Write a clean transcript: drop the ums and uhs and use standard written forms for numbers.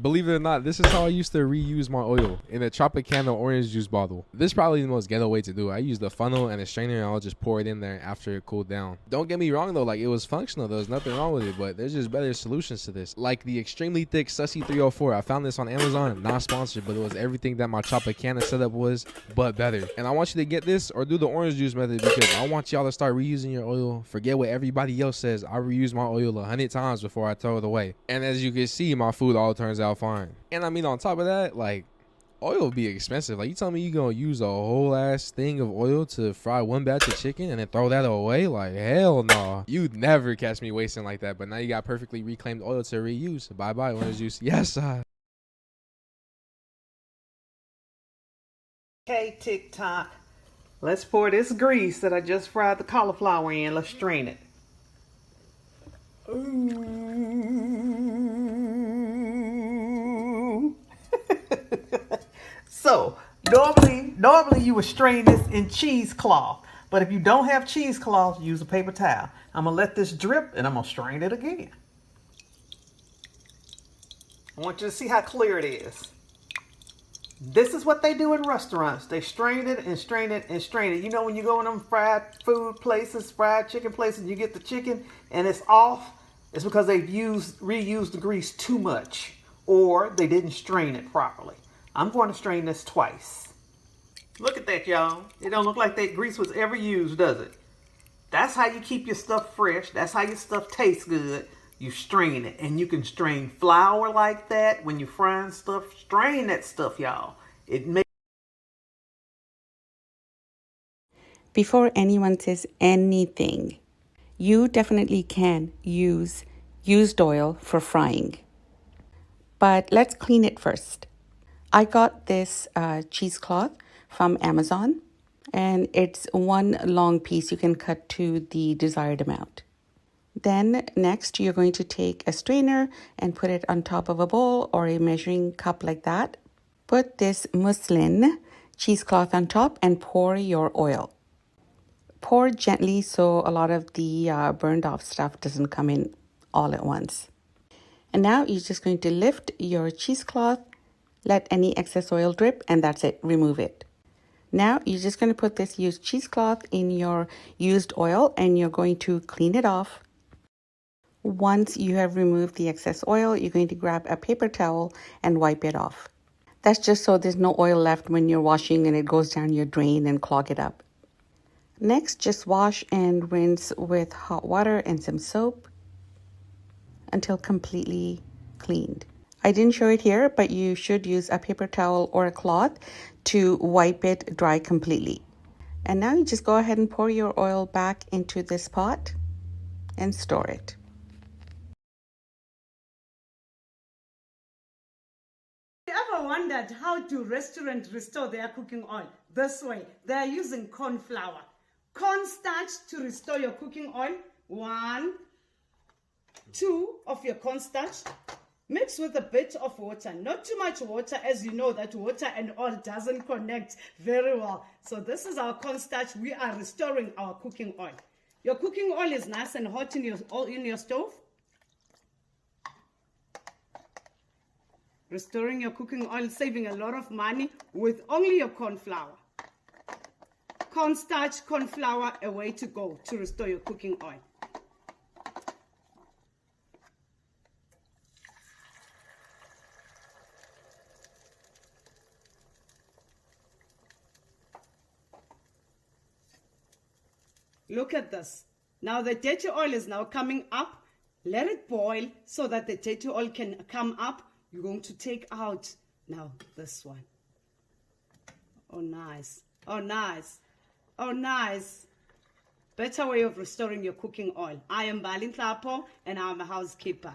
Believe it or not, this is how I used to reuse my oil, in a Tropicana orange juice bottle. This is probably the most ghetto way to do it. I used a funnel and a strainer and I'll just pour it in there after it cooled down. Don't get me wrong though, like it was functional, there was nothing wrong with it, but there's just better solutions to this. Like the extremely thick Sussy 304. I found this on Amazon, not sponsored, but it was everything that my Tropicana setup was, but better. And I want you to get this or do the orange juice method because I want y'all to start reusing your oil. Forget what everybody else says. I reuse my oil 100 times before I throw it away. And as you can see, my food all turns out fine. And I mean, on top of that, like, oil be expensive. Like, you tell me you gonna use a whole ass thing of oil to fry one batch of chicken and then throw that away? Like, hell no. You'd never catch me wasting like that. But now you got perfectly reclaimed oil to reuse. Bye bye orange juice. Yes. Okay, TikTok. Let's pour this grease that I just fried the cauliflower in. Let's strain it. Ooh. So normally you would strain this in cheesecloth, but if you don't have cheesecloth, use a paper towel. I'm gonna let this drip and I'm gonna strain it again. I want you to see how clear it is. This is what they do in restaurants. They strain it and strain it and strain it. You know when you go in them fried food places, fried chicken places, you get the chicken and it's off, it's because they've reused the grease too much or they didn't strain it properly. I'm going to strain this twice. Look at that, y'all. It don't look like that grease was ever used, does it? That's how you keep your stuff fresh. That's how your stuff tastes good. You strain it, and you can strain flour like that when you're frying stuff. Strain that stuff, y'all. It makes. Before anyone says anything, you definitely can use used oil for frying. But let's clean it first. I got this cheesecloth from Amazon, and it's one long piece. You can cut to the desired amount. Then next, you're going to take a strainer and put it on top of a bowl or a measuring cup like that. Put this muslin cheesecloth on top and pour your oil. Pour gently so a lot of the burned off stuff doesn't come in all at once. And now you're just going to lift your cheesecloth, let any excess oil drip, and that's it, remove it. Now you're just going to put this used cheesecloth in your used oil and you're going to clean it off. Once you have removed the excess oil, you're going to grab a paper towel and wipe it off. That's just so there's no oil left when you're washing and it goes down your drain and clog it up. Next, just wash and rinse with hot water and some soap until completely cleaned. I didn't show it here, but you should use a paper towel or a cloth to wipe it dry completely. And now you just go ahead and pour your oil back into this pot and store it. Wondered how do restaurants restore their cooking oil? This way, they are using corn flour, cornstarch to restore your cooking oil. 1, 2 of your cornstarch, mix with a bit of water, not too much water, as you know that water and oil doesn't connect very well. So this is our cornstarch. We are restoring our cooking oil. Your cooking oil is nice and hot in your stove. Restoring your cooking oil, saving a lot of money with only your corn flour. Cornstarch, corn flour, a way to go to restore your cooking oil. Look at this. Now the dirty oil is now coming up. Let it boil so that the dirty oil can come up. You're going to take out now this one. Oh, nice. Oh, nice. Oh, nice. Better way of restoring your cooking oil. I am mbalisnhlaponhlapho and I'm a housekeeper.